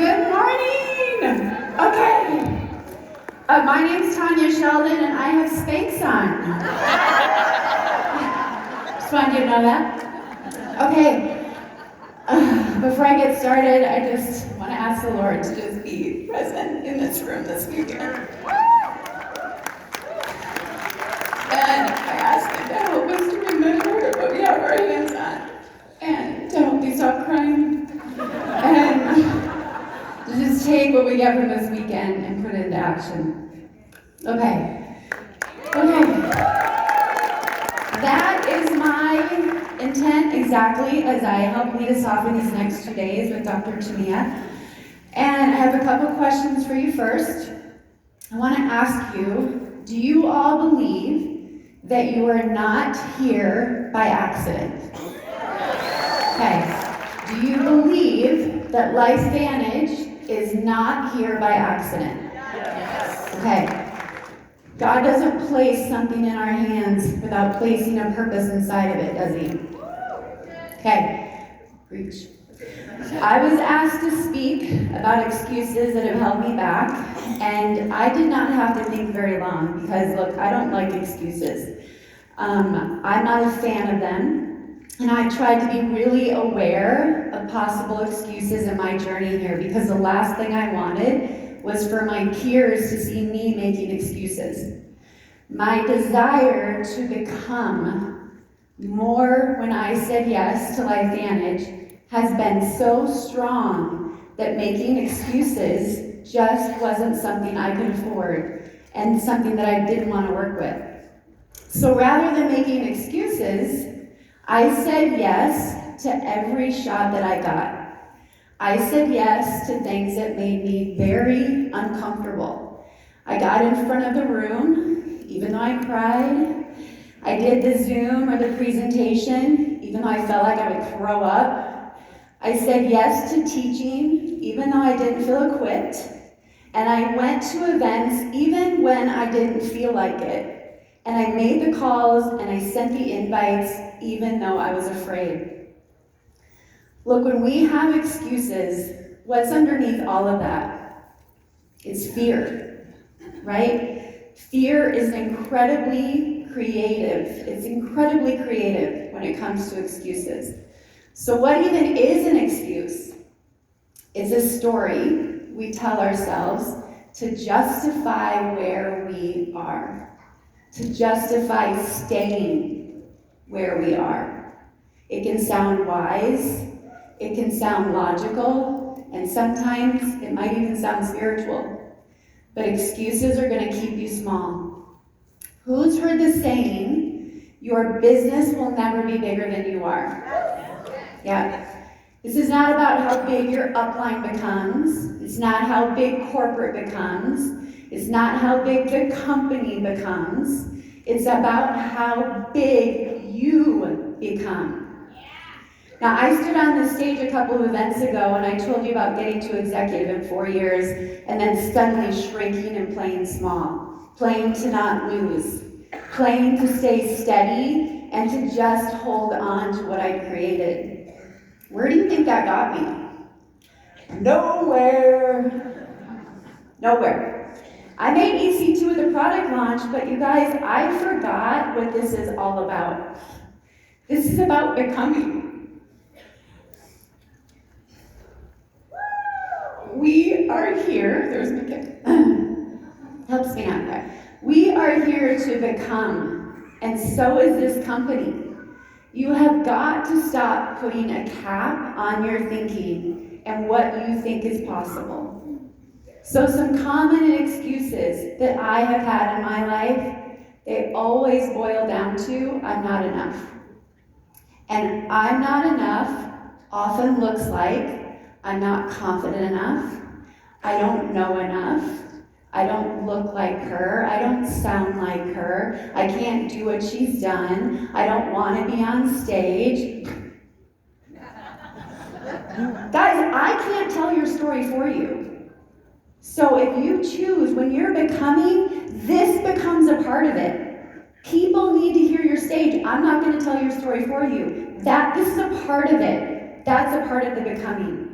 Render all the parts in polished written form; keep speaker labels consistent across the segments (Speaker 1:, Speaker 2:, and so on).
Speaker 1: Good morning! Okay. My name's Tanya, Sheldon, and I have Spanx on. Just wanted you to know that. Okay. Before I get started, I just want to ask the Lord to just be present in this room this weekend. And I ask Him to help us to remember what we have our hands on. And to help me stop crying. And to just take what we get from this weekend and put it into action. Okay. That is my intent exactly as I help lead us off in these next 2 days with Dr. Tanya. And I have a couple questions for you first. I want to ask you, do you all believe that you are not here by accident? Okay. Do you believe that Life Vantage is not here by accident? Yes. Okay. God doesn't place something in our hands without placing a purpose inside of it, does He? Okay. Preach. I was asked to speak about excuses that have held me back, and I did not have to think very long because, look, I don't like excuses. I'm not a fan of them, and I tried to be really aware of possible excuses in my journey here because the last thing I wanted was for my peers to see me making excuses. My desire to become more when I said yes to Life Vantage has been so strong that making excuses just wasn't something I could afford and something that I didn't want to work with. So rather than making excuses, I said yes to every shot that I got. I said yes to things that made me very uncomfortable. I got in front of the room, even though I cried. I did the Zoom or the presentation, even though I felt like I would throw up. I said yes to teaching, even though I didn't feel equipped. And I went to events even when I didn't feel like it. And I made the calls and I sent the invites, even though I was afraid. Look, when we have excuses, what's underneath all of that? It's fear, right? Fear is incredibly creative. It's incredibly creative when it comes to excuses. So what even is an excuse? It's a story we tell ourselves to justify where we are, to justify staying where we are. It can sound wise, it can sound logical, and sometimes it might even sound spiritual. But excuses are going to keep you small. Who's heard the saying, your business will never be bigger than you are? Yeah. This is not about how big your upline becomes. It's not how big corporate becomes. It's not how big the company becomes. It's about how big you become. Now, I stood on this stage a couple of events ago and I told you about getting to executive in 4 years and then suddenly shrinking and playing small, playing to not lose, playing to stay steady and to just hold on to what I created. Where do you think that got me? Nowhere. I made EC2 with the product launch, but you guys, I forgot what this is all about. This is about becoming. We are here, there's my kid. Helps me out there. We are here to become, and so is this company. You have got to stop putting a cap on your thinking and what you think is possible. So some common excuses that I have had in my life, they always boil down to, I'm not enough. And I'm not enough often looks like I'm not confident enough, I don't know enough, I don't look like her, I don't sound like her, I can't do what she's done, I don't want to be on stage. Guys, I can't tell your story for you. So if you choose, when you're becoming, this becomes a part of it. People need to hear your stage. I'm not going to tell your story for you. This is a part of it. That's a part of the becoming.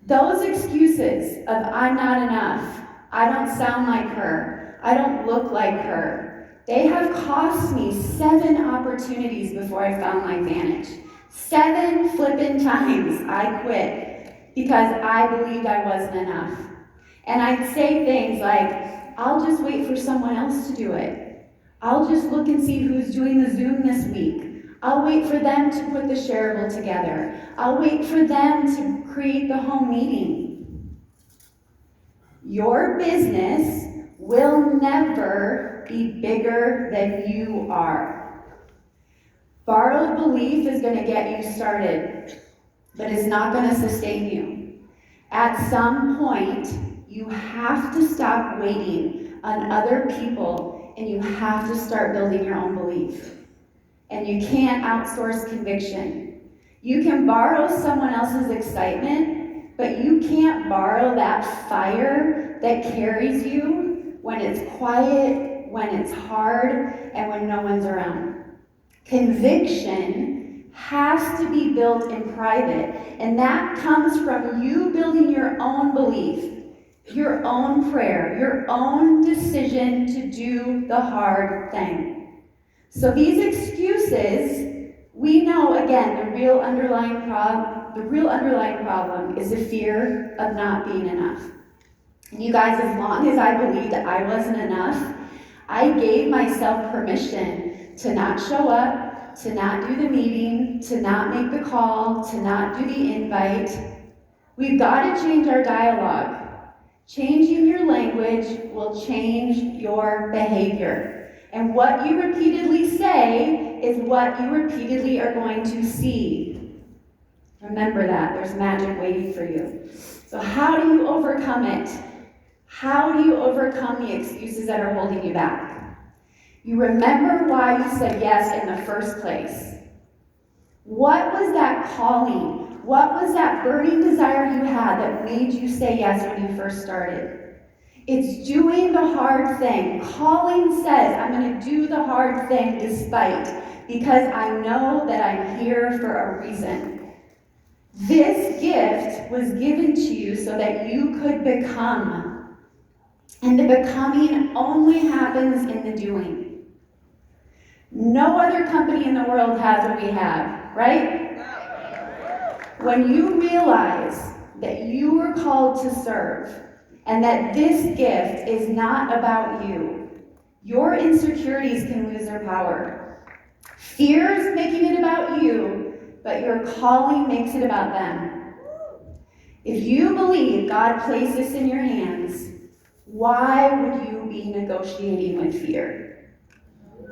Speaker 1: Those excuses of I'm not enough, I don't sound like her, I don't look like her, they have cost me 7 opportunities before I found my advantage. 7 flippin' times I quit because I believed I wasn't enough. And I'd say things like, I'll just wait for someone else to do it. I'll just look and see who's doing the Zoom this week. I'll wait for them to put the shareable together. I'll wait for them to create the home meeting. Your business will never be bigger than you are. Borrowed belief is going to get you started, but it's not going to sustain you. At some point, you have to stop waiting on other people, and you have to start building your own belief. And you can't outsource conviction. You can borrow someone else's excitement, but you can't borrow that fire that carries you when it's quiet, when it's hard, and when no one's around. Conviction has to be built in private, and that comes from you building your own belief, your own prayer, your own decision to do the hard thing. So these excuses, we know, again, the real underlying problem is the fear of not being enough. And you guys, as long as I believed that I wasn't enough, I gave myself permission to not show up, to not do the meeting, to not make the call, to not do the invite. We've got to change our dialogue. Changing your language will change your behavior. And what you repeatedly say is what you repeatedly are going to see. Remember that. There's magic waiting for you. So how do you overcome it? How do you overcome the excuses that are holding you back? You remember why you said yes in the first place. What was that calling? What was that burning desire you had that made you say yes when you first started? It's doing the hard thing. Calling says, I'm going to do the hard thing despite, because I know that I'm here for a reason. This gift was given to you so that you could become. And the becoming only happens in the doing. No other company in the world has what we have, right? When you realize that you were called to serve, and that this gift is not about you, your insecurities can lose their power. Fear is making it about you, but your calling makes it about them. If you believe God placed this in your hands, why would you be negotiating with fear?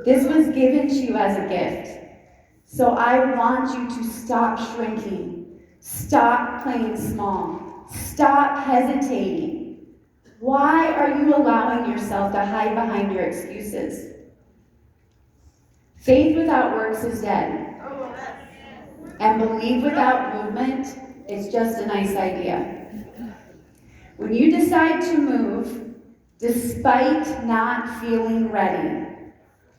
Speaker 1: This was given to you as a gift. So I want you to stop shrinking. Stop playing small. Stop hesitating. Why are you allowing yourself to hide behind your excuses? Faith without works is dead. And belief without movement is just a nice idea. When you decide to move, despite not feeling ready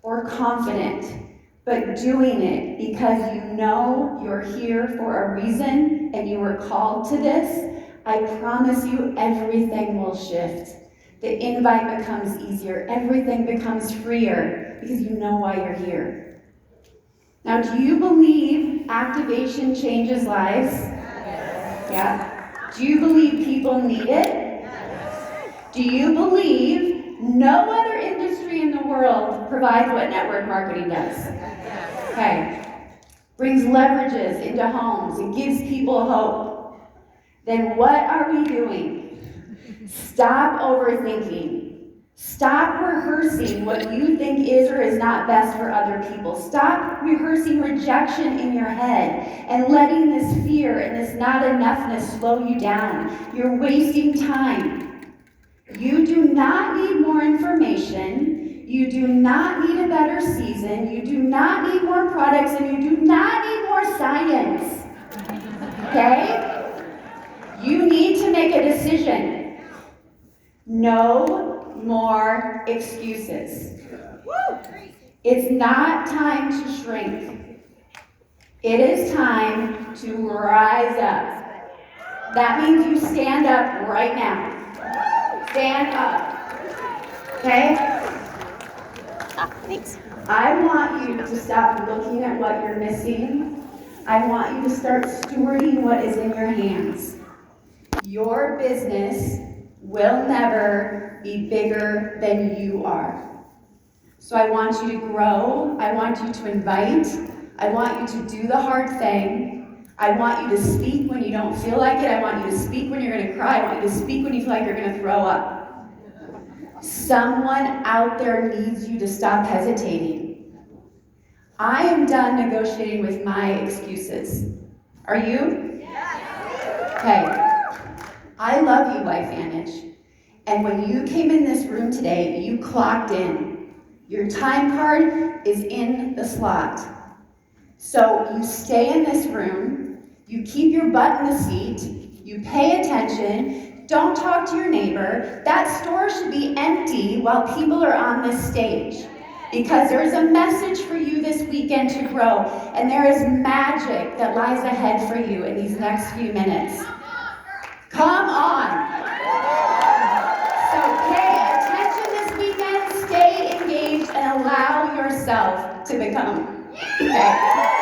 Speaker 1: or confident, but doing it because you know you're here for a reason and you were called to this, I promise you everything will shift. The invite becomes easier. Everything becomes freer because you know why you're here. Now, do you believe activation changes lives? Yes. Yeah. Do you believe people need it? Yes. Do you believe no other industry in the world provides what network marketing does? Yes. Okay. Brings leverages into homes. It gives people hope. Then what are we doing? Stop overthinking. Stop rehearsing what you think is or is not best for other people. Stop rehearsing rejection in your head and letting this fear and this not enoughness slow you down. You're wasting time. You do not need more information. You do not need a better season. You do not need more products, and you do not need more science. Okay? You need to make a decision. No more excuses. It's not time to shrink. It is time to rise up. That means you stand up right now. Stand up. Okay?
Speaker 2: Thanks.
Speaker 1: I want you to stop looking at what you're missing. I want you to start stewarding what is in your hands. Your business will never be bigger than you are. So I want you to grow. I want you to invite. I want you to do the hard thing. I want you to speak when you don't feel like it. I want you to speak when you're going to cry. I want you to speak when you feel like you're going to throw up. Someone out there needs you to stop hesitating. I am done negotiating with my excuses. Are you? Okay. I love you, LifeVantage. And when you came in this room today, you clocked in. Your time card is in the slot. So you stay in this room, you keep your butt in the seat, you pay attention, don't talk to your neighbor. That store should be empty while people are on this stage. Because there's a message for you this weekend to grow, and there is magic that lies ahead for you in these next few minutes. Come on. So pay attention this weekend, stay engaged, and allow yourself to become. Okay.